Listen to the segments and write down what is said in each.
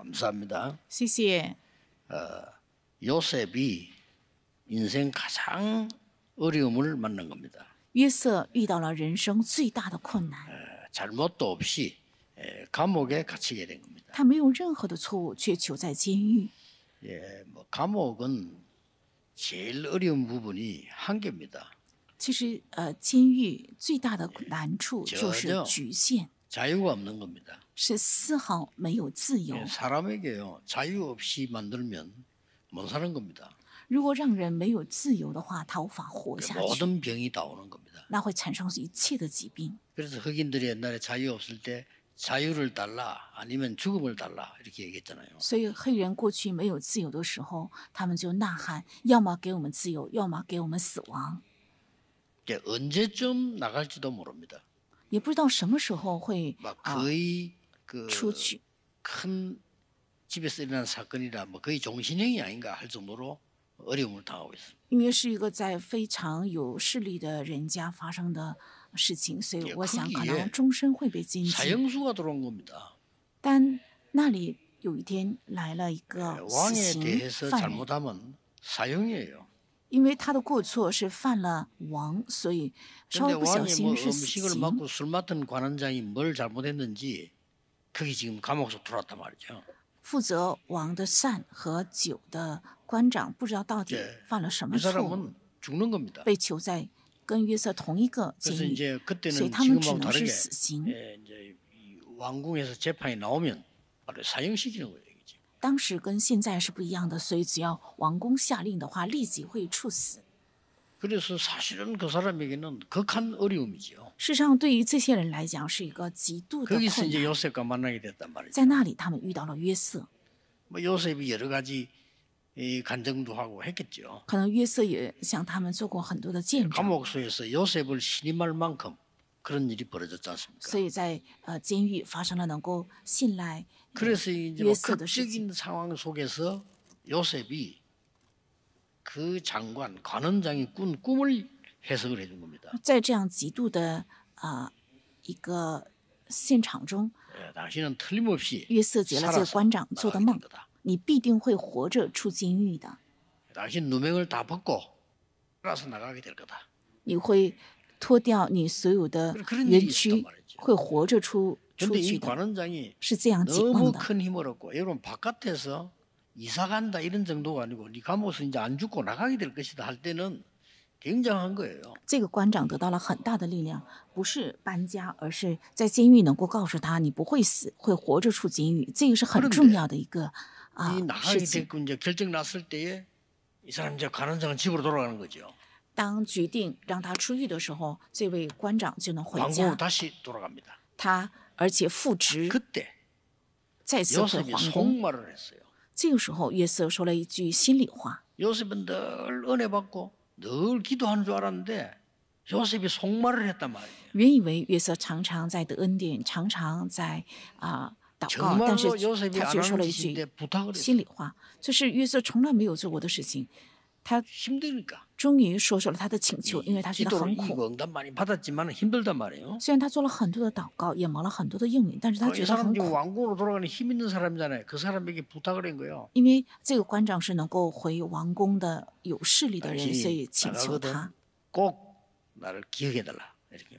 감사합니다. 谢谢。 요셉이 인생 가장 어려움을 만난 겁니다. 约瑟遇到了人生最大的困难， 잘못도 없이 감옥에 갇히게 된 겁니다. 他没有任何的错误，却囚在监狱。 감옥은 제일 어려운 부분이 한계입니다. 其实，监狱最大的难处就是局限， 자유가 없는 겁니다. 是丝毫没有自由。 사람에게요 자유 없이 만들면 못 사는 겁니다. 如果让人没有自由的话，他无法活下去， 모든 병이 다 오는 겁니다. 那会产生一切的疾病。 그래서 흑인들이 옛날에 자유 없을 때 자유를 달라 아니면 죽음을 달라 이렇게 얘기했잖아요. 所以黑人过去没有自由的时候，他们就呐喊：要么给我们自由，要么给我们死亡。 언제쯤 나갈지도 모릅니다. 也不知道什么时候会 막 거의 出去。 큰 집에서 일어난 사건이라 뭐 거의 종신형이 아닌가 할 정도로 어려움을 당하고 있습니다. 因为是一个在非常有势力的人家发生的事情，所以我想可能终身会被监禁。 사형수가 들어온 겁니다. 但那里有一天来了一个死 왕에 刑 대해서 犯人， 잘못하면 사형이에요. 因为他的过错是犯了王，所以稍 근데 微不小 왕이 心 뭐 是死 음식을 刑。 맡고 술 맡은 관원장이 뭘 잘못했는지 그게 지금 감옥에서 들어왔단 말이죠. 负责王的膳和酒的官长不知道到底犯了什么 이 错误， 사람은 죽는 겁니다. 被囚在跟约瑟同一个监 그래서 狱， 이제 所以 그때는 他们只 지금하고 能是 다르게 死刑。 이제 이 왕궁에서 재판이 나오면 바로 사형시키는 거예요. 이게. 当时跟现在是不一样的，所以只要王公下令的话，立即会处死。 그래서 사실은 그 사람에게는 극한 어려움이죠. 事实上，对于这些人来讲，是一个极度的 거기서 困 이제 难。 요셉과 만나게 됐단 말이죠. 在那里，他们遇到了约瑟， 뭐 요셉이 여러 가지 이 간증도 하고 했겠죠. 可能约瑟也向他们做过很多的见证， 감옥소에서 요셉을 신임할 만큼 그런 일이 벌어졌지 않습니까? 所以在监狱发生了能够信赖 그래서 이제 뭐约瑟的事情。 극적인 상황 속에서 요셉이 그 장관 관원장이 꾼 꿈을 해석을 해준 겁니다. 在这样极度的一个现场中， 당신은 틀림없이 约瑟解了这个 살아서 官长做的 나가게 梦 된 거다. ，你必定会活着出监狱的， 당신 누명을 다 벗고 살아서 나가게 될 거다. 你会脱掉你所有的 그런 冤 일이 屈 있었단 ， 말이죠. 会活着出 근데 이 去的， 관원장이 是这样解梦 너무 的。 큰 힘을 얻고 여러분 바깥에서 이사 간다 이런 정도가 아니고 네 감옥에서 이제 안 죽고 나가게 될 것이다 할 때는 굉장한 거예요. 这个官长得到了很大的力量，不是搬家，而是在监狱能够告诉他你不会死，会活着出监狱，这个是很重要的一个 이 나가게 事情。 됐고 이제 결정 났을 때에 이 사람 이제 관원장은 집으로 돌아가는 거죠. 当决定让他出狱的时候，这位官长就能回 왕궁으로 家， 다시 돌아갑니다. 他而且复职， 그때 再次回 요셉이 皇宫。 속말을 했어요. 这个时候，约瑟说了一句心里话。 요셉은 늘 은혜 받고 늘 기도하는 줄 알았는데 요셉이 속말을 했단 말이에요. 原以为约瑟常常在得恩典，常常在祷告，但是 정말로 요셉이 他 안 却说 하는 了一句 짓인데 부탁을 했어요. 心里话，这是约瑟从来没有做过的事情。他 힘드니까. 终于说出了他的请求，因为他觉得 기도를 很苦。 이거 응답 많이 받았지만 힘들단 말이에요. 虽然他做了很多的祷告，也蒙了很多的应允，但是他 이 觉得 사람 很 지금 苦。 왕궁으로 돌아가는 힘 있는 사람이잖아요. 그 사람에게 부탁을 한 거예요. 因为这个官长是能够回王宫的有势力的人， 당신이 所以请求 나가거든 他， 꼭 나를 기억해달라. 이렇게.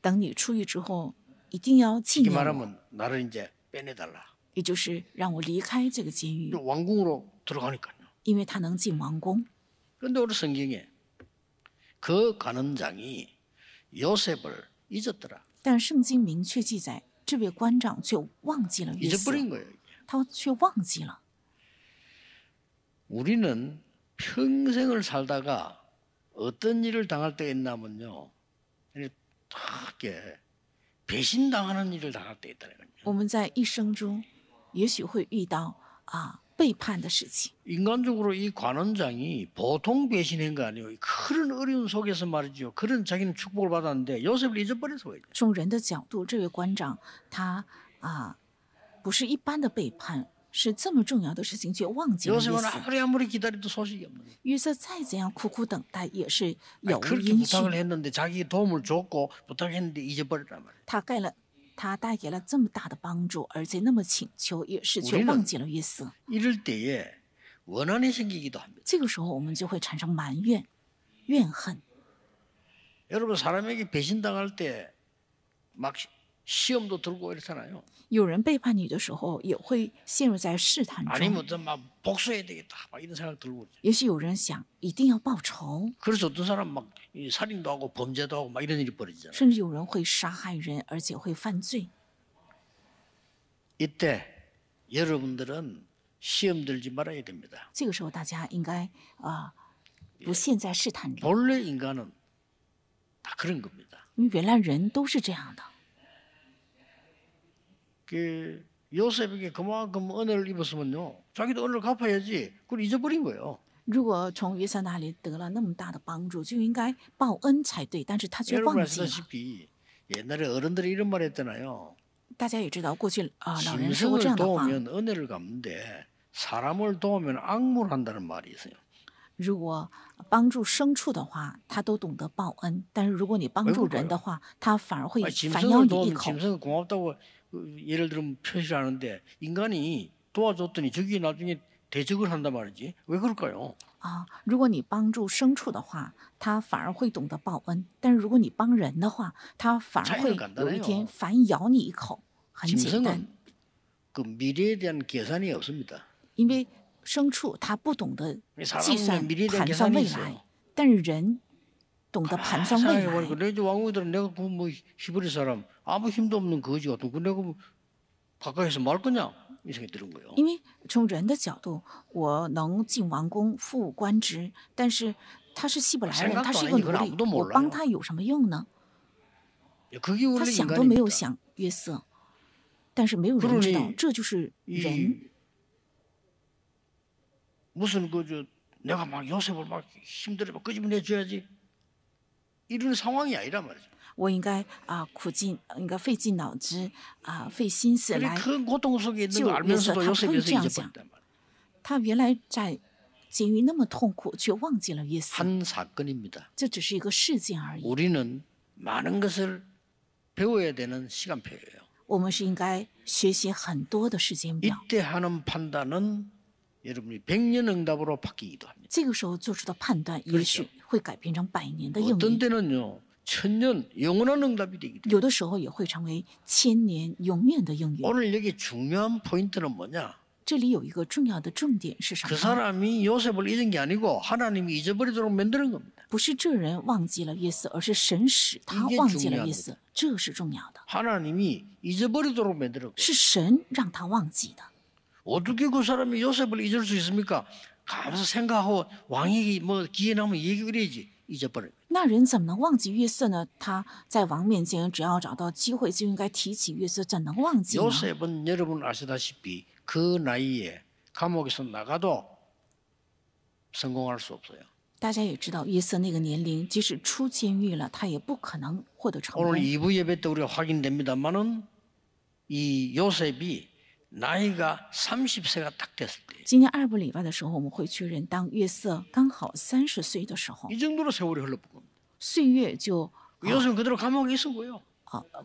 等你出狱之后，一定要纪 이렇게 念我， 말하면 나를 이제 빼내달라. 也就是让我离开这个监狱， 왕궁으로 들어가니까요. 因为他能进王宫。 그런데 우리 성경에 그 관원장이 요셉을 잊었더라. 但圣经明确记载，这位官长却忘记了约瑟， 잊어버린 거예요. 他却忘记了。 우리는 평생을 살다가 어떤 일을 당할 때가 있냐면요. 이렇게 배신당하는 일을 당할 때 있다는 거죠. 我们在一生中，也许会遇到背叛的事情。 인간적으로 이 관원장이 보통 배신한 거 아니에요. 그런 어려운 속에서 말이죠. 그런 자기는 축복을 받았는데 요셉을 잊어버려서 그래요. 从人的角度，这位官长他不是一般的背叛，是这么重要的事情却忘记了约 요셉은 瑟。 아무리 기다려도 소식이 없는 거예요. 约瑟再怎样苦苦等待，也是有无 그렇게 音讯。 부탁을 했는데 자기 도움을 줬고 부탁했는데 잊어버렸단 말이에요. 他他带给了这么大的帮助，而且那么请求，也是却 우리는 忘记了约瑟。 이럴 때에 원한이 생기기도 합니다. 这个时候，我们就会产生埋怨、怨恨。 여러분 사람에게 배신당할 때 막 시험도 들고 이렇잖아요. 有人背叛你的时候，也会陷入在试探中。 아니면 막 복수해야 되겠다 막 이런 생각 들고. 也许有人想一定要报仇， 그래서 어떤 사람 막 살인도 하고 범죄도 하고 막 이런 일이 벌어지잖아요. 甚至有人会杀害人，而且会犯罪。 이때 여러분들은 시험 들지 말아야 됩니다. 这个时候，大家应该不陷在试探里， 본래 인간은 다 그런 겁니다. 因为原来人都是这样的。 그 요셉에게 그만큼 은혜를 입었으면요, 자기도 은혜를 갚아야지. 그걸 잊어버린 거예요. 如果从约瑟那里得了那么大的帮助，就应该报恩才对，但是他却 여러분 忘记了。 아시다시피 옛날에 어른들이 이런 말 했잖아요. 大家也知道，过去老人说过这 짐승을 样的话： 도우면 은혜를 갚는데 사람을 도우면 악무를 한다는 말이 있어요. 如果帮助牲畜的话，他都懂得报恩；但是如果你帮助人的话，他反而会 아니, 反咬 짐승을 你一 도우면 口。 짐승은 고맙다고 예를 들면 표시를 하는데 인간이 도와줬더니 저기 나중에 대적을 한단 말이지. 왜 그럴까요? 如果你帮助牲畜的话，他反而会懂得报恩；但是如果你帮人的话，他反而会 차이는 간단해요. 有一天反咬你一口。很简单， 짐승은 그 미래에 대한 계산이 없습니다. 因为牲畜它不懂得计算 사람은 미래에 대한 盘算 계산이 未 있어요. 来，但是人懂得盘算未 생각해보니까 来。 내 왕후들은 내가 그 뭐 히브리 사람 아무 힘도 없는 거지 같은 그 내가 뭐 가까이서 말 거냐 이 생각이 드는 거예요. 因为从人的角度，我能进王宫、副官职，但是他是希伯来人， 생각도 他是一 안 个 해. 奴 그건 隶， 아무도 我 몰라요. 帮他有什么用呢？ 그게 他 원래 想都没有 인간입니다. 想约瑟，但是没有人知道 그러니 这就是人。 이 무슨 그저 내가 막 요셉을 막 힘들어 막 끄집어내 줘야지 이런 상황이 아니란 말이죠. 我应该苦尽，应该费尽脑汁费心思 그래 来 큰 고통 속에 있는 救 거 约瑟。 알면서도 他不会 요셉에서 这样想， 잊어버린단 말이에요. 他原来在监狱那么痛苦，却忘记了约瑟。 한 사건입니다. 这只是一个事件而已。 우리는 많은 것을 배워야 되는 시간표예요. 我们是应该学习很多的时间表。 이때 하는 판단은 여러분이 100년 응답으로 바뀌기도 합니다. 这个时候做出的判断，也许会改变成100年的应 어떤 允， 때는요 1000년 영원한 응답이 되기도 해요. 有的时候也会成为1000年永远的应允。 오늘 여기 중요한 포인트는 뭐냐? 这里有一个重要的重点是什 그 么？ 사람이 요셉을 잊은 게 아니고 하나님이 잊어버리도록 만드는 겁니다. 不是这人忘记了约瑟，而是神使他 이게 忘记了 중요한 约瑟，这是重要的， 하나님이 잊어버리도록 만드는 거예요. 是神让他忘记的。 어떻게 그 사람이 요셉을 잊을 수 있습니까? 가면서 생각하고 왕에게 뭐 기회 나면 얘기 그래야지 잊어버려요. 那人怎么能忘记约瑟呢？他在王面前，只要找到机会就应该提起约瑟，怎能忘记呢？ 요셉은 여러분 아시다시피 그 나이에 감옥에서 나가도 성공할 수 없어요. 大家也知道，约瑟那个年龄，即使出监狱了，他也不可能获得成 오늘 功。 2부 예배 때 우리가 확인됩니다만은 이 요셉이 나이가 30세가 딱 됐을 때, 今天2部礼拜的时候，我们会确认，当约瑟刚好30岁的时候， 이 정도로 세월이 흘러본 겁니다. 岁月就 요셉은 그대로 감옥에 있었고요.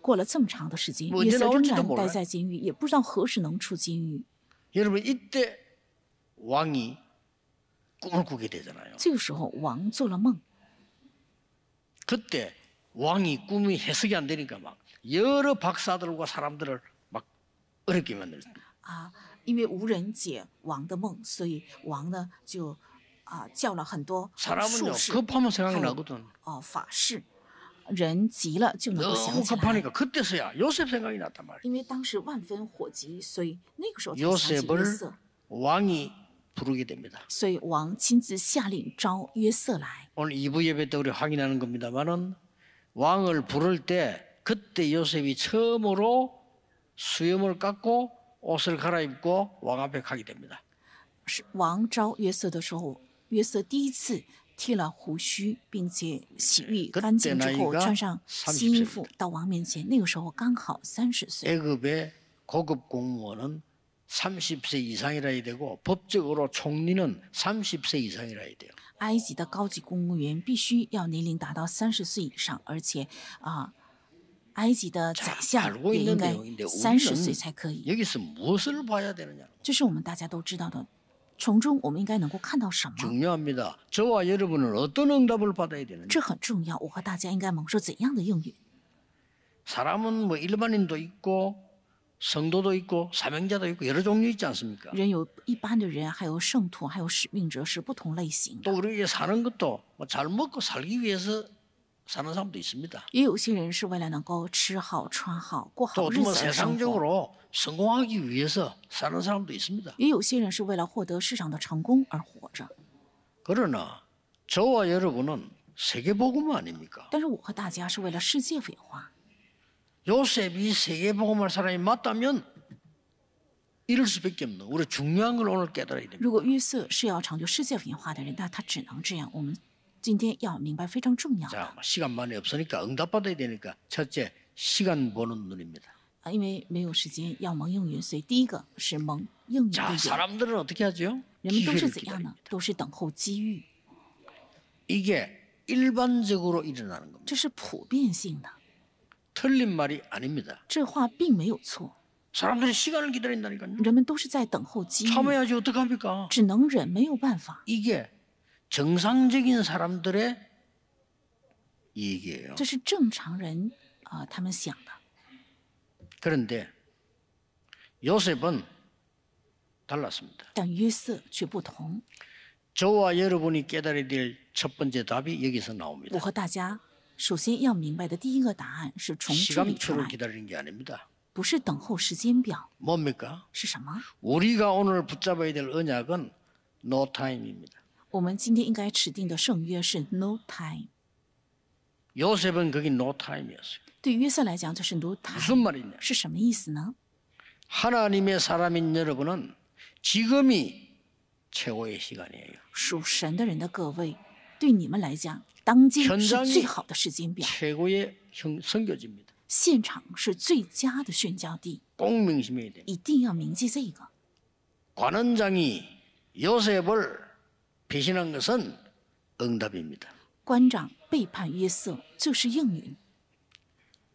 过了这么长的时间， 뭐 约 언제 瑟仍 나올지도 然 몰라요. 待在监狱，也不知道何时能出监狱。 여러분 이때 왕이 꿈을 꾸게 되잖아요. 这个时候，王做了梦， 그때 왕이 꿈이 해석이 안 되니까 막 여러 박사들과 사람들을 막 어렵게 만들었어요. 因为无人解王的梦，所以王呢就叫了很多 사람은요 术士， 급하면 还 생각이 有 나거든. 法事。人急了就能够 너무 想起来， 급하니까 그때서야 요셉 생각이 났단 말이에요. 因为当时万分火急，所以那个时候才想起约 요셉을 瑟。 왕이 부르게 됩니다. 所以王亲自下令招约瑟来。 오늘 2부 예배 때 우리 확인하는 겁니다만은 왕을 부를 때 그때 요셉이 처음으로 수염을 깎고 옷을 갈아입고 왕 앞에 가게 됩니다. 是王招约瑟的时候，约瑟第一次剃了胡须，并且洗浴干净之后， 그때나이가 穿上新衣服到王面前。那个时候刚好30岁。 애굽의 고급 공무원은 30세 이상이라 해야 되고 법적으로 총리는 30세 이상이라 해야 돼요. 埃及的高级公务员必须要年龄达到30岁以上，而且埃及的宰 자, 相 알고 也 있는 应该 내용인데 30岁 우리는 才可以。 여기서 무엇을 봐야 되느냐? 这是我们大家都知道的，从中我们应该能够看到什么？ 중요합니다. 저와 여러분은 어떤 응답을 받아야 되느냐? 这很重要。我和大家应该蒙受怎样的应允？ 사람은 뭐 일반인도 있고 성도도 있고 사명자도 있고 여러 종류 있지 않습니까? 人有一般的人，还有圣徒，还有使命者，是不同类型的。 또 우리에게 사는 것도 뭐 잘 먹고 살기 위해서 사는 사람도 있습니다. 也有些人是为了能够吃好、穿好、过好 또 日 뭐 子而生活； 세상적으로 성공하기 위해서 사는 사람도 있습니다. 也有些人是为了获得市场的成功而活着。 그러나 저와 여러분은 세계복음 아닙니까? 但是我和大家是为了世界文化。 요셉이 세계복음을 사람이 맞다면 이럴 수밖에 없는 우리 중요한 걸 오늘 깨달아야 됩니다. 如果约瑟是要成就世界文化的人，那他只能这样。我们今天要明白非常重要的 자, 시간 많이 없으니까 응답받아야 되니까 첫째 시간 보는 눈입니다. 因为没有时间要蒙应允，所以第一个是蒙应允的 자, 眼。 사람들은 어떻게 하죠? 人们都是 기회를 怎样 기다립니다. 呢？都是等候机遇， 이게 일반적으로 일어나는 겁니다. 这是普遍性的。 틀린 말이 아닙니다. 这话并没有错， 사람들이 시간을 기다린다니까요. 人们都是在等候机遇， 참아야지 어떡합니까? 只能忍，没有办法。 이게 정상적인 사람들의 얘기예요. 这是正常人他们想的。 그런데 요셉은 달랐습니다. 但约瑟却不同。 저와 여러분이 깨달아야 될 첫 번째 답이 여기서 我 나옵니다. 和大家首先要明白的第一个答案是从这里出 시간표를 来， 기다리는 게 아닙니다. 不是等候时间表， 뭡니까? 是什么？ 우리가 오늘 붙잡아야 될 언약은 no time입니다. 我们今天应该持定的圣约是 no time。 요셉은 거기 no time이었어요. 对约瑟来讲，这是 no time， 무슨 말이냐? 是什么意思呢？ 하나님의 사람인 여러분은 지금이 최고의 시간이에요. 属神的人的各位，对你们来讲，当今是 현장이 最好的时间表， 최고의 선교지입니다. 现场是最佳的宣教地， 꼭 명심해야 됩니다. 一定要铭记这个。 관원장이 요셉을 배신한 것은 응답입니다. 官长背叛约瑟，就是应允，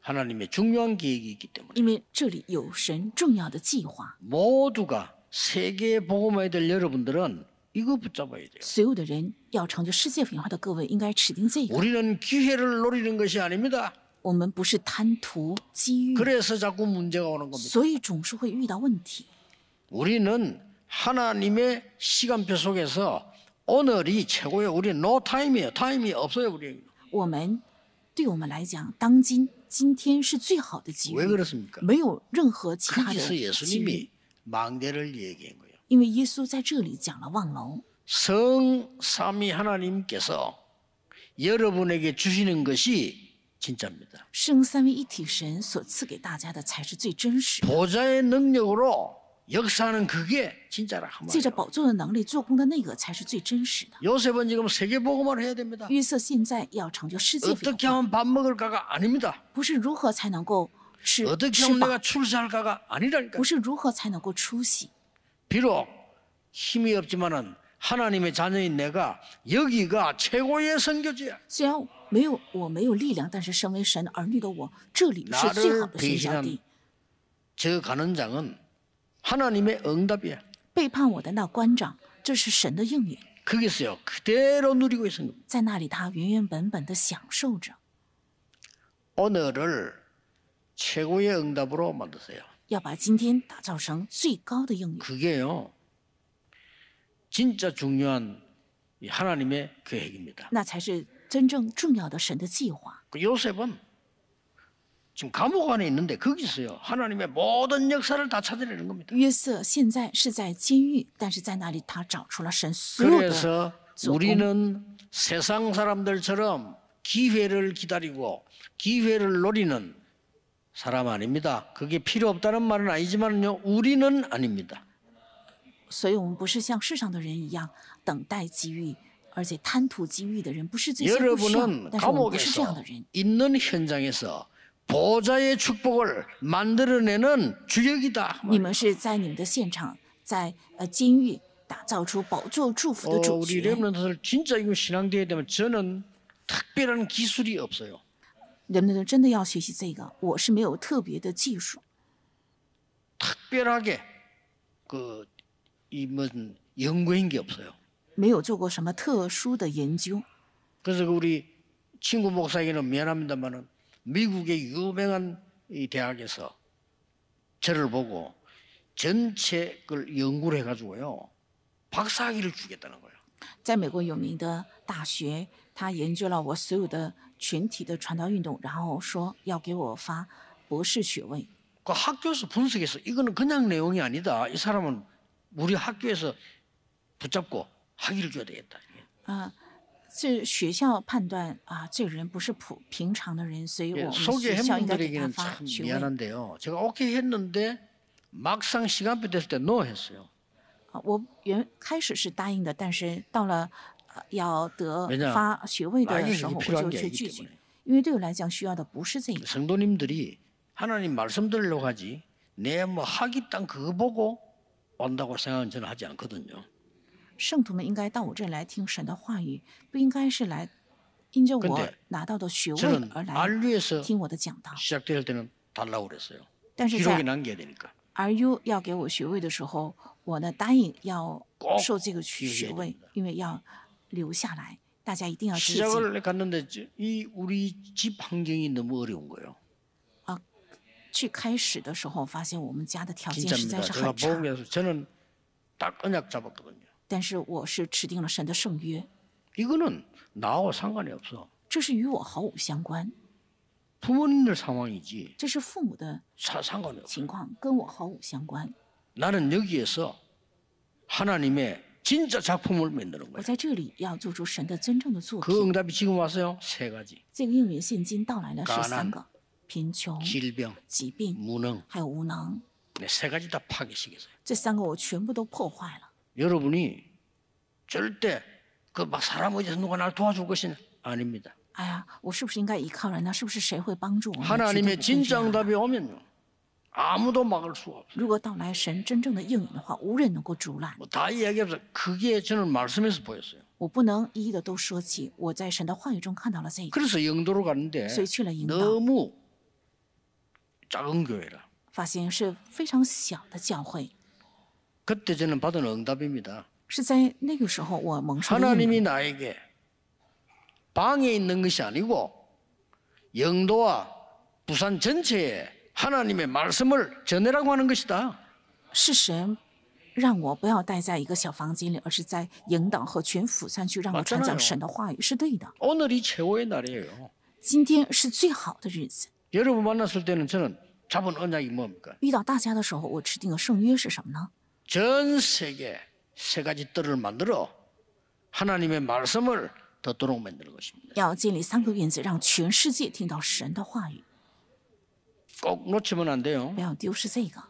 하나님의 중요한 계획이 있기 때문에 因为这里有神重要的计划， 모두가 세계 복음화에 될 여러분들은 이거 붙잡아야 돼요. 所有的人要成就世界文化的各位，应该指定这个。 우리는 기회를 노리는 것이 아닙니다. 我们不是贪图机遇， 그래서 자꾸 문제가 오는 겁니다. 所以总是会遇到问题。 우리는 하나님의 시간표 속에서 오늘이 최고의 우리 no time이에요. 타임이 없어요, 우리. 对我们来讲，今天是最好的机 왜 遇， 그렇습니까? 没有任何其他的 거기서 机遇。 예수님이 망대를 얘기한 거예요. 因为耶稣在这里讲了望楼， 성삼위 하나님께서 여러분에게 주시는 것이 진짜입니다. 圣三位一体神所赐给大家的才是最真实的。 보좌의 능력으로 역사하는 그게 진짜라 한 借着 말이에요. 宝座的能力做工的那个才是最真实的。 요셉은 지금 세계복음을 해야 됩니다. 约瑟现在要成就世界文 어떻게 化， 하면 밥 먹을까가 아닙니다. 不是如何才能够吃 어떻게 하면 饱， 내가 출세할까가 아니라니까. 不是如何才能够出息。 비록 힘이 없지만은 하나님의 자녀인 내가 여기가 최고의 선교지야. 虽然我没有力量，但是身为神儿女的我，这里是最好的宣教地。 저 가는 장은 하나님의 응답이야. 背叛我的那官长，这是神的应允， 거기서요 그대로 누리고 있는 겁니다. 在那里他原本的享受着。 오늘을 최고의 응답으로 만드세요. 要把今天打造成最高的应允， 그게요 진짜 중요한 이 하나님의 계획입니다. 那才是真正重要的神的计划。 그 요셉은 지금 감옥 안에 있는데 거기서요 하나님의 모든 역사를 다 찾아내는 겁니다. 约瑟现在是在监狱，但是在那里他找出了神所有的 그래서 做工。 우리는 세상 사람들처럼 기회를 기다리고 기회를 노리는 사람 아닙니다. 그게 필요 없다는 말은 아니지만요 우리는 아닙니다. 所以我们不是像世上的人一样等待机遇，而且贪图机遇的人，不是这些不需要， 여러분은 但是我们不是这样 감옥에서 的人。 있는 현장에서 보좌의 축복을 만들어내는 주역이다. 你们是在你们的现场，在监狱打造出宝座祝福的主 우리 角。 렘넌트들 진짜 이거 신앙대회 되면 저는 특별한 기술이 없어요. 人们真的要学习这个，我是没有特别的技术， 특별하게 그 이번 연구한 게 없어요. 没有做过什么特殊的研究。 그래서 우리 친구 목사에게는 미안합니다만은 미국의 유명한 이 대학에서 저를 보고 전체 걸 연구를 해가지고요 박사학위를 주겠다는 거예요. 在美国有名的大学，他研究了我所有的群体的传道运动，然后说要给我发博士学位。 그 학교에서 분석해서 이거는 그냥 내용이 아니다. 이 사람은 우리 학교에서 붙잡고 학위를 줘야 되겠다. 是学校判断啊，这个人不是平常的人，所以我 예, 们学校应该给他 소개해분들에게는 发 참 学位。 미안한데요. 제가 오케이 했는데 막상 시간표 됐을 때 NO 했어요. 我开始是答应的，但是到了要得 왜냐 发学位的 나에게 时候， 그게 我 필요한 就 게 去 아니기 拒绝， 때문에 因为对我来讲需要的不是这个。 성도님들이 하나님 말씀 들으려고 하지 내 뭐 학위 땅 그거 보고 온다고 생각은 저는 하지 않거든요. 圣徒们应该到我这儿来听神的话语，不应该是来因着我 근데 拿到的学位 저는 而来 RU에서 听我的讲道。 시작될 때는 달라고 그랬어요. 但是 기록에 在 남겨야 되니까. RU 要给我学位的时候，我呢答应要꼭 受这个学 기억해야 位 됩니다 ，因为要留下来，大家一定要切记。 시작을 갔는데 이 우리 집 환경이 너무 어려운 거예요. 去开始的时候，发现我们家的条件实在 진짜입니다. 是 제가 很差， 보험에서 저는 딱 언약 잡았거든요. 但是我是持定了神的圣约， 이거는 나하고 상관이 없어. 这是与我毫无相关， 부모님들 상황이지 这是父母的 상관이 없어. 情况，跟我毫无相关。 나는 여기에서 하나님의 진짜 작품을 만드는 我 거예요. 在这里要做出神的真正的作 그 品。 응답이 지금 왔어요. 세 가지. 这个应允现今到来了是 가난 3个：贫穷、 질병, 疾病， 무능. 还有无能。 네, 세 가지 다 파괴시켰어요. 这3个我全部都破坏了。 여러분이 절대 그 막 사람 어디서 누가 날 도와줄 것이냐 아닙니다. 哎呀，我是不是应该依靠人呢？是不是谁会帮助我们？绝对 하나님의 不会这 진짜 样的 응답이 오면요 아무도 막을 수가 없어요. 如果到来神真正的应允的话，无人能够阻拦。 뭐 다 이야기 없어. 그게 저는 말씀에서 보였어요. 我不能一一的都说起，我在神的话语中看到了这个， 그래서 영도로 갔는데 所以去了引导， 너무 작은 교회라. 发现是非常小的教会。 그때 저는 받은 응답입니다. 是在那个时候我蒙受的应 하나님이 允， 나에게 방에 있는 것이 아니고 영도와 부산 전체에 하나님의 말씀을 전해라고 하는 것이다. 是神让我不要待在一个小房间里，而是在引导和全釜山去让我传讲神的话语，是对的。 오늘이 최고의 날이에요. 今天是最好的日子。 여러분 만났을 때는 저는 잡은 언약이 뭡니까? 遇到大家的时候，我持定的圣约是什么呢？ 전 세계 세 가지 뜰을 만들어 하나님의 말씀을 듣도록 만드는 것입니다. 要建立3个院子，让全世界听到神的话语， 꼭 놓치면 안 돼요. 不要丢失这个。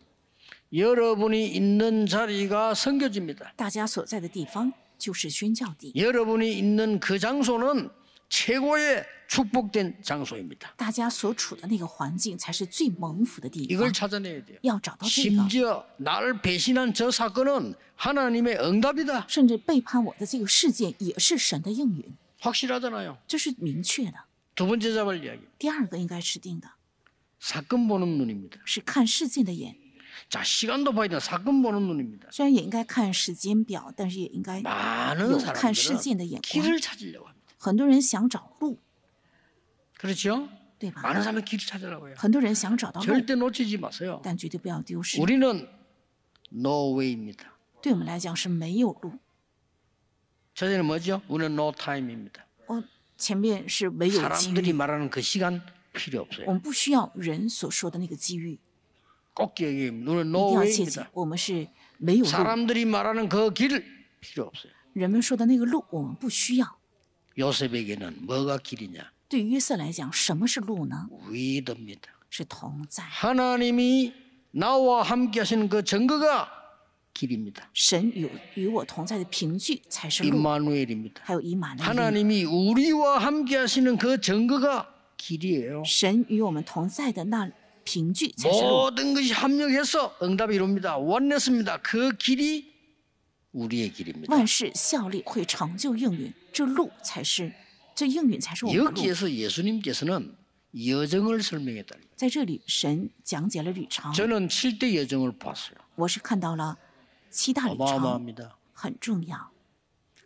여러분이 있는 자리가 선교지입니다. 大家所在的地方就是宣教地， 여러분이 있는 그 장소는 최고의 축복된 장소입니다. 大家所处的那个环境才是最蒙福的地 이걸 方。 찾아내야 돼요. 要找到这个， 심지어 나를 배신한 저 사건은 하나님의 응답이다. 甚至背叛我的这个事件也是神的应允， 확실하잖아요. 这是明确的。 두 번째 잡을 이야기. 第2个应该持定的 사건 보는 눈입니다. 是看事件的眼， 자, 시간도 봐야 돼. 사건 보는 눈입니다. 虽然也应该看时间表，但是也应该 많은 有看事 사람들은 件的眼光。 길을 찾으려고 합니다. 很多人想找路， 그렇죠? 对吧？ 많은 사람이 길을 찾으려고 해요. 很多人想找到路， 절대 놓치지 마세요. 但绝对不要丢失。 우리는 no way입니다. 对我们来讲是没有路， 저제는 뭐죠? 우리는 no time입니다. 前面是没有机 사람들이 遇， 말하는 그 시간 필요 我 없어요. 们不需要人所说的那个机遇， 꼭 기억해요. 우리는 一 no 定要切记 way입니다. ，我们是没有路。 사람들이 말하는 그 길 필요 없어요. 人们说的那个路，我们不需要。 요셉에게는 뭐가 길이냐? 对于约瑟来讲，什么是路呢？ 위드입니다. 是同在。 하나님이 나와 함께 하시는 그 증거가 길입니다. 神与我同在的凭据才是路， 임마누엘입니다. 还有以马内利。 하나님이 우리와 함께 하시는 그 증거가 길이에요. 神与我们同在的那凭据才是路。 모든 것이 합력해서 응답이 이룹니다. 원냈습니다. 그 길이 우리의 길입니다. 万事效力会成就应允，这路才是，这应允才是我们的路。 여기에서 예수님께서는 여정을 설명했다. 在这里，神讲解了旅程。 저는 7대 여정을 봤어요. 我是看到了7大旅程， 어마어마합니다. 很重要。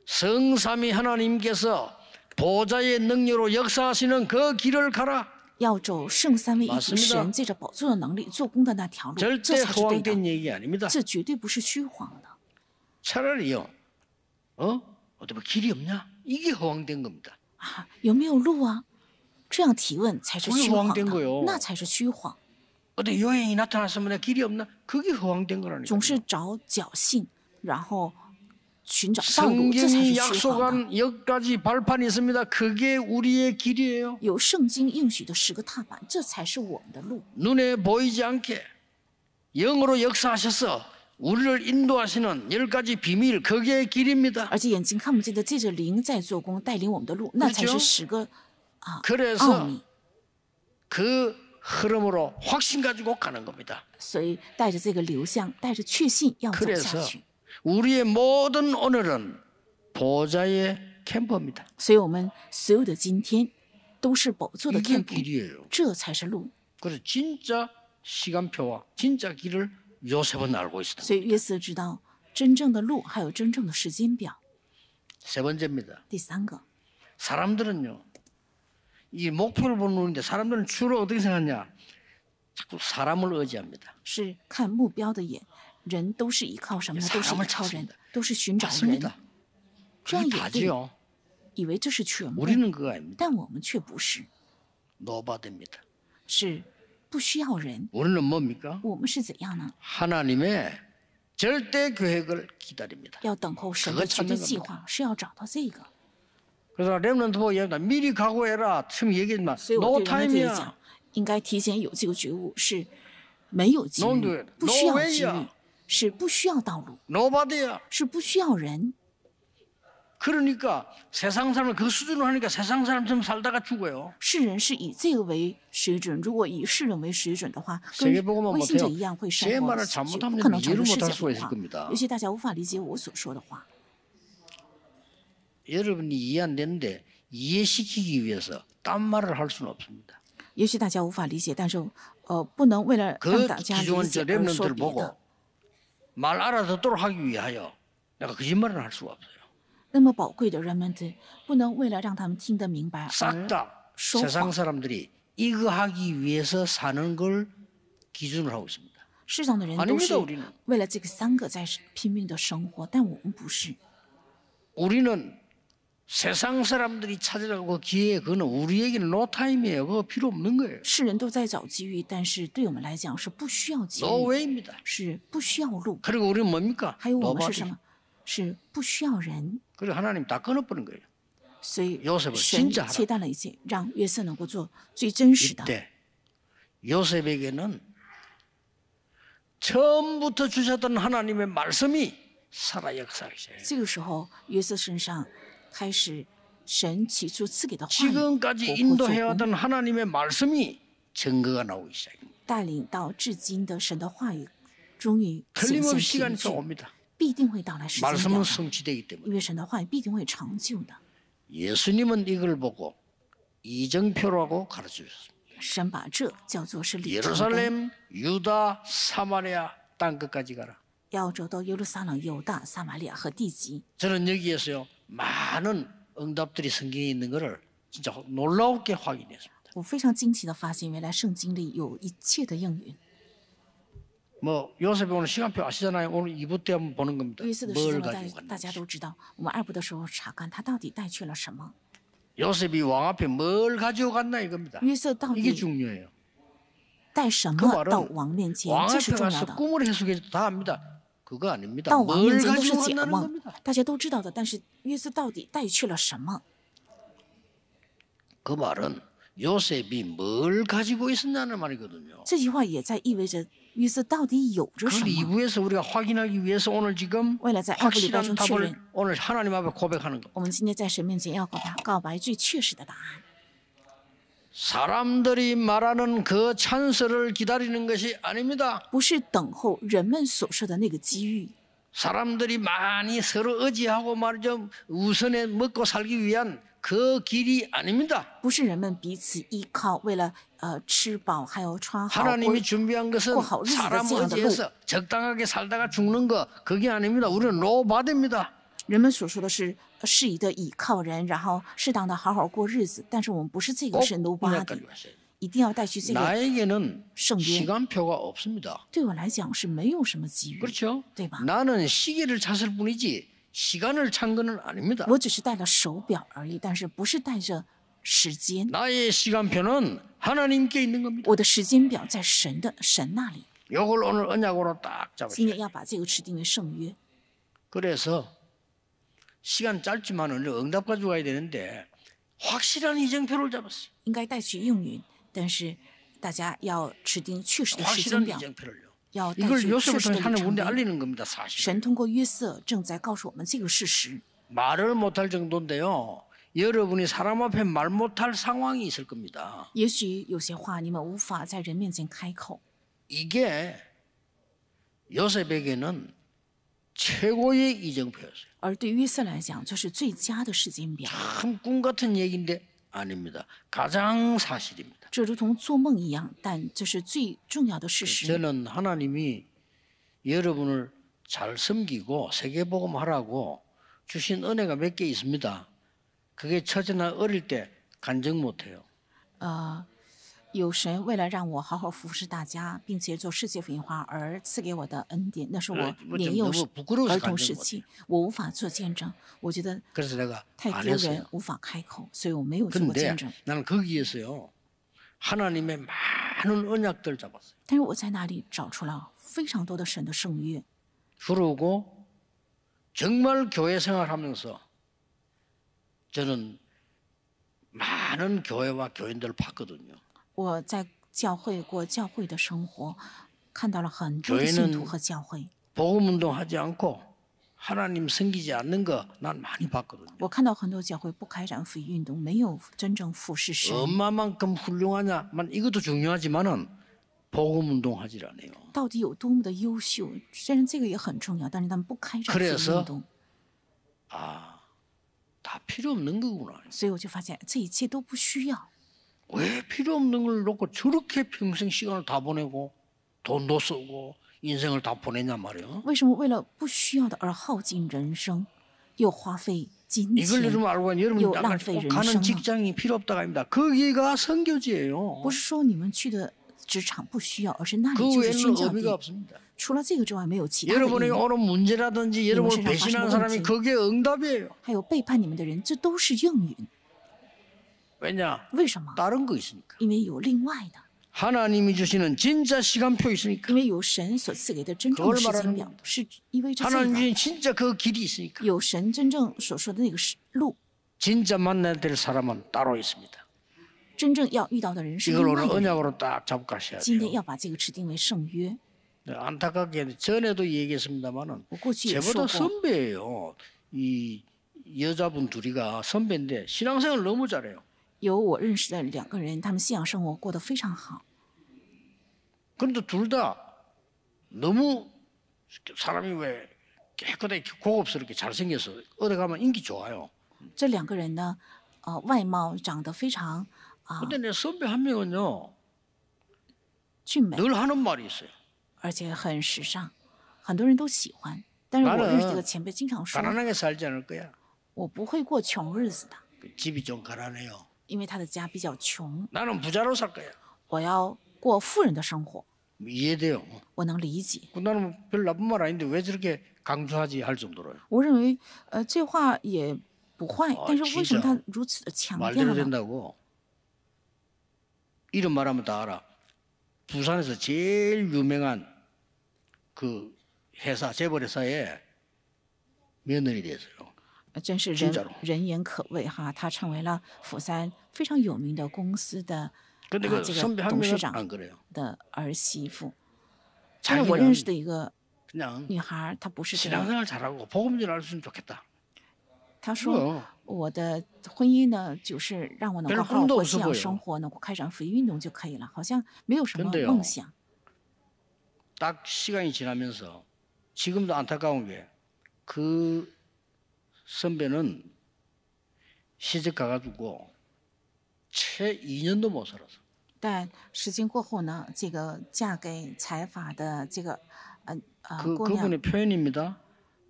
성삼위 하나님께서 보좌의 능력으로 역사하시는 그 길을 가라. 要走圣三位一体 맞습니다 神借着宝座的能力做工的那条路，这 절대 才是对的， 허황된 얘기 아닙니다. 这绝对不是虚晃的。 차라리요. 어떻게 뭐 길이 없냐? 이게 허황된 겁니다. 啊，有没有路啊？这样提问才是 그게 虚晃 허황된 的 거요 ，那才是虚晃。 어디 여행이 나타났으면 내가 길이 없나? 그게 허황된 거라니까. 总是找侥幸，然后寻找道路，这才是 성경이 虚晃的。 약속한 10가지 발판이 있습니다. 그게 우리의 길이에요. 有圣经应许的10个踏板，这才是我们的路。 눈에 보이지 않게 영으로 역사하셔서 우리를 인도하시는 10가지 비밀, 그게 길입니다. 而且眼睛看不见的，借着灵在做工，带领我们的路，那才是10个奥 그래서 秘。 그 흐름으로 확신 가지고 가는 겁니다. 所以带着这个流向，带着确信要走下 그래서 去。 우리의 모든 오늘은 보좌의 캠퍼입니다. 所以我们所有的今天都是宝座的 이게 天赋， 길이에요. 这才是路。 그래서 진짜 시간표와 진짜 길을 요셉은 알고 있었다. 所以约瑟知道真正的路，还有真正的时间表。 세 번째입니다. 第3个， 사람들은요, 이 목표를 보는 눈인데 사람들은 주로 어떻게 생각하냐? 자꾸 사람을 의지합니다. 是看目标的眼，人都是依靠什么呢？都是依靠人，都是寻找人， 맞습니다. 这样 그게 也对， 다지요. 以为这是全部， 우리는 그거 아닙니다. 但我们却不是， 노바됩니다. 是不需要人。 우리는 뭡니까? 我们是怎样呢？ 하나님의 절대 계획을 기다립니다. 要等候神的绝对计划，是要找到这个。 그래서 렘넌트 보고 얘기합니다. 미리 각오해라. 지금 얘기했지만 所以我 no 对人们这一 time이야. 讲，应该提前有这个觉悟，是没有机 No 遇 way，，不需 no 要机 way야 遇，是不需要道路， 노바디야. 是不需要人。 그러니까 세상 사람을 그 수준으로 하니까 세상 사람처럼 살다가 죽어요. 世人是以这个为水准，如果以世人为水准的话，跟 세계복음은 微信者 못해요. 一样会生 제 活 말을 死去， 잘못하면 不可能传 이해를 出世 못할 界 수가 的 있을 话。 겁니다. 有些大家无法理解我所说的话。 여러분이 이해 안 되는데 이해시키기 위해서 딴 말을 할 수는 없습니다. 也许大家无法理解，但是不能为了让 그 大家理 기존 解 저 而说 렘넌트를 别 보고 的。 말 알아듣도록 하기 위하여 내가 거짓말을 할 수가 없어요. 那么宝贵的人们的，不能为了让他们听得明白 싹 而 다 说 세상 谎。 사람들이 이거 하기 위해서 사는 걸 기준으로 하고 있습니다. 世上的人都 아닙니다 是 우리는. 为了这个3个在拼命的生活，但我们不是。 우리는 세상 사람들이 찾으려고 기회 그거는 우리에게는 노타임이에요. 그거 필요 없는 거예요. 世人都在找机遇，但是对我们来讲是不需要机 No 遇， way입니다. 是不需要路。 그리고 우리는 뭡니까? 还有我们是 Nobody. 什么？是不需要人。 그리고 하나님 다 끊어버린 거예요. 所以 요셉을 神 진짜 하라. 切断了一切，让约瑟能够做最真实的。 이때 요셉에게는 처음부터 주셨던 하나님의 말씀이 살아 역사하기 시작해요. 这个时候，约瑟身上开始神起初赐给的话语， 지금까지 活泼做工， 인도해왔던 하나님의 말씀이 증거가 나오기 시작합니다. 带领到至今的神的话语，终于显现 틀림없이 凭 시간이 据， 옵니다. 必定会到来时间表 말씀은 的， 성취되기 때문에 因为神的话语必定会成就的。 예수님은 이걸 보고 이정표라고 가르쳐 주셨습니다. 神把这叫做是里程碑， 예루살렘, 유다, 사마리아 땅 끝까지 가라. 要走到耶路撒冷、犹大、撒玛利亚和地极。 저는 여기에서요 많은 응답들이 성경에 있는 것을 진짜 놀라웠게 확인했습니다. 我非常惊奇的发现，原来圣经里有一切的应允。 뭐 요셉이 오늘 시간표 아시잖아요. 오늘 2부 때 한번 보는 겁니다. 约瑟的时 뭘 间，가지고 大家 갔는지. 都知道。我们2部的时候查看他到底带去了什么。 요셉이 왕 앞에 뭘 가지고 갔나 이겁니다. 约瑟到 이게 底 중요해요. 带什 그 么 말은 到王面前， 왕 这是 앞에 重要 가서 的。 꿈을 해석해도 다 압니다. 그거 아닙니다. 到王 뭘 面前都是 가지고 解 간다는 梦 겁니다. ，大家都知道的。但是约瑟到底带去了什么？ 그 말은 요셉이 뭘 가지고 있었냐는 말이거든요. 这句话也在意味着约瑟到底有着 그 什么。 2부에서 우리가 확인하기 위해서 오늘 지금 为了在2部礼拜 확실한 中确认， 답을 오늘 하나님 앞에 고백하는 거. 我们今天在神面前要告白最确实的答案。 사람들이 말하는 그 찬스를 기다리는 것이 아닙니다. 不是等候人们所说的那个机遇， 사람들이 많이 서로 의지하고 말이죠. 우선에 먹고 살기 위한 그 길이 아닙니다. 不是人们彼此依靠，为了吃饱还有穿好， 하나님이 준비한 것은 过好日子的 사람 这样的路。 의지에서 적당하게 살다가 죽는 거 그게 아닙니다. 우리는 노바드입니다. 人们所说的是适宜的倚靠人，然后适当的好好过日子。但是我们不是这个， 꼭 是 은혜까지 nobody， 왔어요. 一定要带去这个 나에게는 圣约。 시간표가 없습니다. 对我来讲是没有什么机遇， 그렇죠? 对吧？ 나는 시계를 찾을 뿐이지 시간을 찬 거는 아닙니다. 我只是带了手表而已，但是不是带着时间。 나의 시간표는 하나님께 있는 겁니다. 我的时间表在神那里。 이걸 오늘 언약으로 딱 今 잡으세요. 天要把这个持定为圣约。 그래서 시간 짧지만 응답 가지고 가야 되는데 확실한 이정표를 잡았어요. 应该带去应允，但是大家要持定确实的时间 확실한 表， 이정표를요. 要带 이걸 去确实 요셉부터 的里 하나님 程 우리한테 碑。 알리는 겁니다. 사실. 神通过约瑟正在告诉我们这个事实。 말을 못할 정도인데요. 여러분이 사람 앞에 말 못할 상황이 있을 겁니다. 也许有些话你们无法在人面前开口， 이게 요셉에게는 최고의 이정표였어요. 而对约瑟来讲，这是最佳的时间表。 참 꿈 같은 얘기인데 아닙니다. 가장 사실입니다. 这如同做梦一样，但这是最重要的事实。 저는 하나님이 여러분을 잘 섬기고 세계복음하라고 주신 은혜가 몇 개 있습니다. 그게 첫째는 어릴 때 간증 못해요. 有神为了让我好好服侍大家，并且做世界福音化而赐给我的恩典，那是我年幼 너무 부끄러워서 儿童 간증 时 못해요. 期，我无法做见证，我觉得 그래서 내가 太 안 丢 했어요. 人，无法开口，所以我没有做过 근데 见证。 나는 거기에서요. 하나님의 많은 언약들 잡았어요. 但是我在那里找出了非常多的神的圣约， 그러고 정말 교회 생활하면서 저는 많은 교회와 교인들을 봤거든요. 我在教会过教会的生活，看到了很多的信徒和教会。 복음운동하지 않고 하나님 섬기지 않는 거 난 많이 봤거든요. 我看到很多教会不开展福音运动，没有真正服侍神。 얼마만큼 훌륭하냐만 이것도 중요하지만은 복음운동하지 않아요. 到底有多么的优秀？虽然这个也很重要，但是他们不开展福音 그래서 运动， 다 필요 없는 거구나. 所以我就发现这一切都不需要。 왜 필요 없는 걸 놓고 저렇게 평생 시간을 다 보내고 돈도 쓰고 인생을 다 보내냐 말이에요. 为什么为了不需要的而耗尽人生，又花费金 이걸 钱， 여러분 알고 가면 여러분 요 아까 낭패 꼭人 가는 生啊。 직장이 필요 없다가 아닙니다. 거기가 선교지예요. 不是说你们去的职场不需要，而是那 그 里就是宣 외에는 教 의미가 地。 없습니다. 除了这个之外，没有其他的意 여러분에게 义。 오는 문제라든지 여러분을 이것이 배신하는 사실은 사람이 문제. 거기에 응답이에요. 还有背叛你们的人，这都是应允。 왜냐? 为什么？ 다른 거 있으니까. 因为有另外的， 하나님이 주시는 진짜 시간표 있으니까. 因为有神所赐给的真正的时间表，是因为这 하나님 个 주신 진짜 그 길이 있으니까. 有神真正所说的那个路， 진짜 만나야 될 사람은 따로 있습니다. 真正要遇到的人是 이걸 另 오늘 外的人。 언약으로 딱 잡고 가셔야 今天 돼요. 要把这个持定为圣约。 안타깝게 전에도 얘기했습니다만은 我过去也说 저보다 过， 선배예요. 이 여자분 둘이가 선배인데 신앙생활 너무 잘해요. 有我认识的两个人，他们信仰生活过得非常好。 그런데 둘 다 너무 사람이 왜 깨끗하게 고급스럽게 잘생겨서 어디 가면 인기 좋아요. 这两个人呢，外貌长得非常 근데 내 선배 한 명은요 俊美， 늘 하는 말이 있어요. 而且很时尚，很多人都喜欢。但是我认识这个前辈经常说， 가난하게 살지 않을 거야. 我不会过穷日子的， 집이 좀 가난해요. 因为他的家比较穷， 나는 부자로 살 거야. 我要过富人的生活， 이해돼요. 我能理解。 나는 별 나쁜 말 아닌데 왜 저렇게 강조하지 할 정도로요. 我认为，这话也不坏，但是为什么他如此的强调 말대로 呢？ 된다고. 이름 말하면 다 알아. 부산에서 제일 유명한 그 회사 재벌회사에 며느리 됐어요. 真是 진짜로 人言可畏哈，他成为了釜山非常有名的公司的 근데 그 这个 선배 한 董事 명은 长 안 그래요. 的儿媳妇。但是我认识的 자기는 一个 그냥 女孩，她不是这样， 신앙생활 잘하고 복음 좀 알았으면 좋겠다. 她说我的婚姻呢，就是让我能够 별로 好好 꿈도 过 없어 信仰 보여. 生活，能够开展福音运动就可以了，好像没有什么 근데요 梦想。 딱 시간이 지나면서 지금도 안타까운 게 그 선배는 시집 가가지고 채 2년도 못 살았어. 但时间过后呢，这个嫁给财阀的这个姑娘 그분의 표현입니다.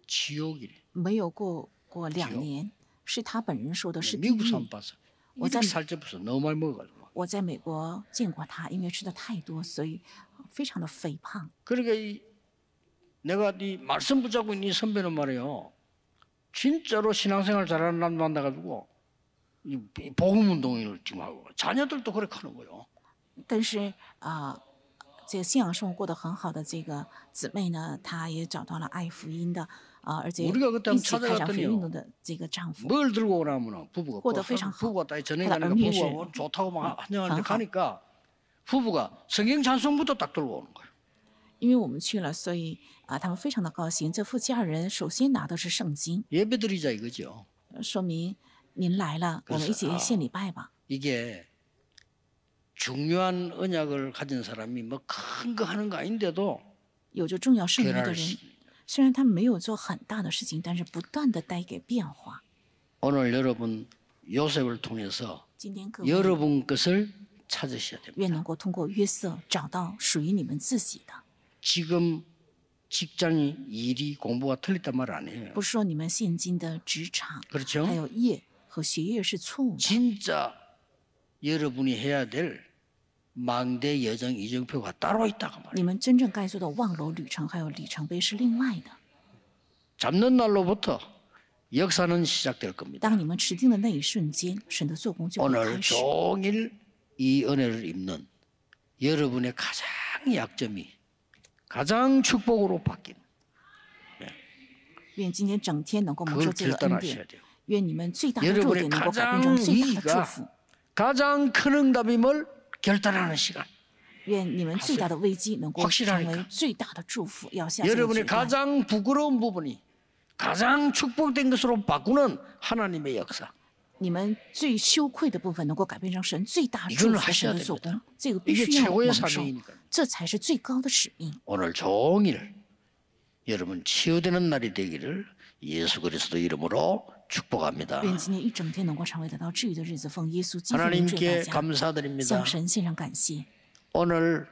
지옥이래. 没有过2年，是她本人说的是地 미국에서 안 狱。 봤어. 어떤- 이렇게 살쪄서 너무 많이 먹어가지고. 我在美国见过她，因为吃的太多，所以非常的肥胖。 그러니까 내가 이 말씀 붙잡고 있는 이 선배는 말이에요. 진짜로 신앙생활 잘하는 남 만나가지고 이 복음 운동을 지금 하고 자녀들도 그렇게 하는 거예요. 但是这个信仰生活过得很好的这个姊妹呢，她也找到了爱福音的而且 우리가 그때 一 한번 起开展福音 찾아갔더니요. 运动的这个丈夫。 뭘 들고 오라면 부부가过得非常好。 부부가 다 전에 그러다 가니까 의미에 부부가 실- 뭐 좋다고 막 환영하는데 很好。 가니까 부부가 성경 찬송부터 딱 들고 오는 거예요. 因为我们去了，所以他们非常的高兴。这夫妻2人首先拿的是圣经， 예배드리자 이거죠. 说明您来了，我们一起献礼拜吧。 이게 중요한 언약을 가진 사람이 뭐 큰 거 하는 거 아닌데도 有着重要圣灵的 변화를 人，虽然他们没有做很大的事情，但是不断的带给变化。 오늘 여러분 요셉을 통해서 今天各位 여러분 것을 찾으셔야 됩니다. 愿能够通过约瑟找到属于你们自己的， 지금 직장이 일이 공부가 틀렸단 말 아니에요. 不是说你们现今的职场 그렇죠? 还有业和学业是错误的。 진짜 여러분이 해야 될 망대 여정 이정표가 따로 있다고 말이에요. 你们真正该做的望楼旅程还有里程碑是另外的。 잡는 날로부터 역사는 시작될 겁니다. 当你们持定的那一瞬间，神的做工就会 오늘 开始。 종일 이 은혜를 입는 여러분의 가장 약점이 가장 축복으로 바뀌는 愿今天整天能够蒙受 그걸 这个恩 결단하셔야 典， 돼요. 愿你们最大的弱 여러분의 点能够改变 가장 成最大的祝 위기가 福， 가장 큰 응답임을 결단하는 시간. 愿你们最大的危机能够 확실하니까 成为最大的祝福。要下这个决 여러분의 断， 가장 부끄러운 부분이 가장 축복된 것으로 바꾸는 하나님의 역사. 你们最羞愧的部分能够改变成神最大 이걸 祝福的 하셔야 神的做 됩니다. 工，这个必 이게 须要 최고의 蒙受， 사명이니까. 这才是最高的使命。 오늘 종일 여러분 치유되는 날이 되기를 예수 그리스도 이름으로 축복합니다. 愿今天一整天能够成为得到治愈的日子，奉耶稣基督的名祝 하나님께 大家， 감사드립니다. 向神献上感谢。 오늘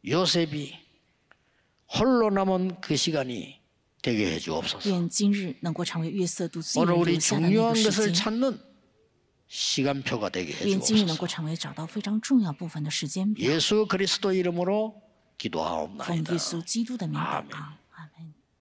요셉이 홀로 남은 그 시간이 되게 해주옵소서. 愿今日能够成为约瑟独自一 오늘 人 우리 留下的那 중요한 个时 것을 间。 찾는 시간표가 되게 愿今日能够 해주옵소서. 成为找到非常重要部分的时间表。 예수 그리스도 이름으로 奉 기도하옵나이다. 耶稣基督的名祷 아멘. 告。